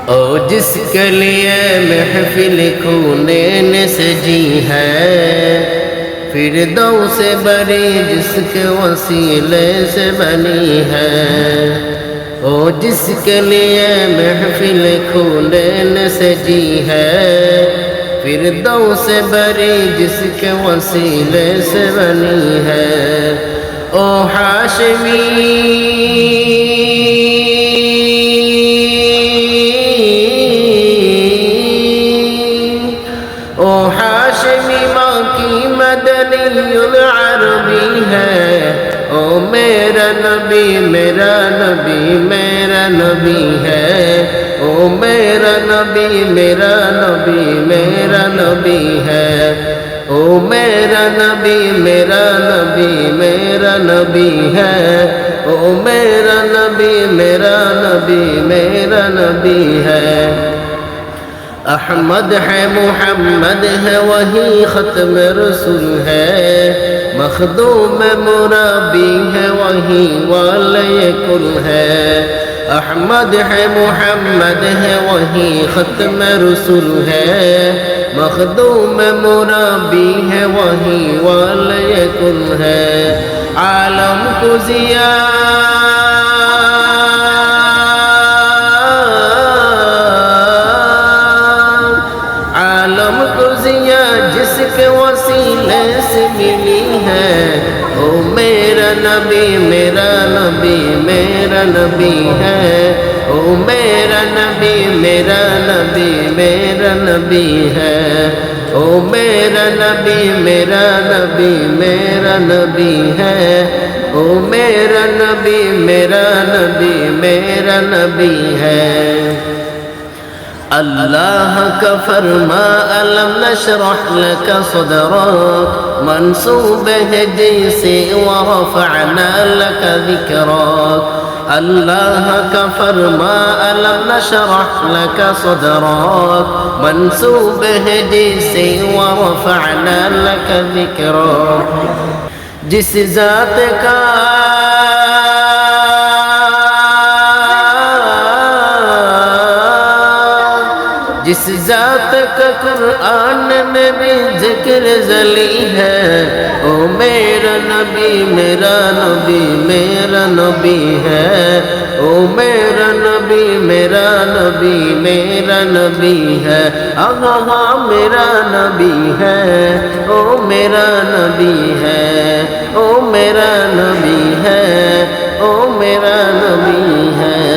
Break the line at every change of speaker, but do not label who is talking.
ओ जिसके लिए महफिल खूने ने सजी है, फिरदौस से बड़ी जिसके वसीले से बनी है। ओ जिसके लिए महफिल खूने ने सजी है, फिरदौस से बड़ी जिसके वसीले से बनी है। ओ हाशमी माँ की मदनीयुल अरबी है। ओ मेरा नबी मेरा नबी मेरा नबी है। ओ मेरा नबी मेरा नबी मेरा नबी है। ओ मेरा नबी मेरा नबी मेरा नबी है। ओ मेरा नबी मेरा नबी मेरा नबी है। अहमद है मुहम्मद है वही ख़त्म रसूल है। मखदूम मुराबी है वही वाले कुल है। अहमद है मुहम्मद है वही ख़त्म रसूल है। मखदूम मुराबी है वही वाले कुल है। आलम को ज़िया जिसके वसीले से मिली है। ओ मेरा नबी मेरा नबी मेरा नबी है। ओ मेरा नबी मेरा नबी मेरा नबी है। ओ मेरा नबी मेरा नबी मेरा नबी है। ओ मेरा नबी मेरा नबी मेरा नबी है। अल्लाह का फरमा अलम नशरह लक सदरक, मंसूब है जैसे वरफ़अना लक ज़िक्रक। अल्लाह का फरमा अलम नशरह लक सदरक, मंसूब है जैसे वरफ़अना लक ज़िक्रक। जिस ज़ात का जिस ज़ात का कुरान में भी जिक्र जली है। ओ मेरा नबी मेरा नबी मेरा नबी है। ओ मेरा नबी मेरा नबी मेरा नबी है। आहा मेरा नबी है। ओ मेरा नबी है। ओ मेरा नबी है। ओ मेरा नबी है।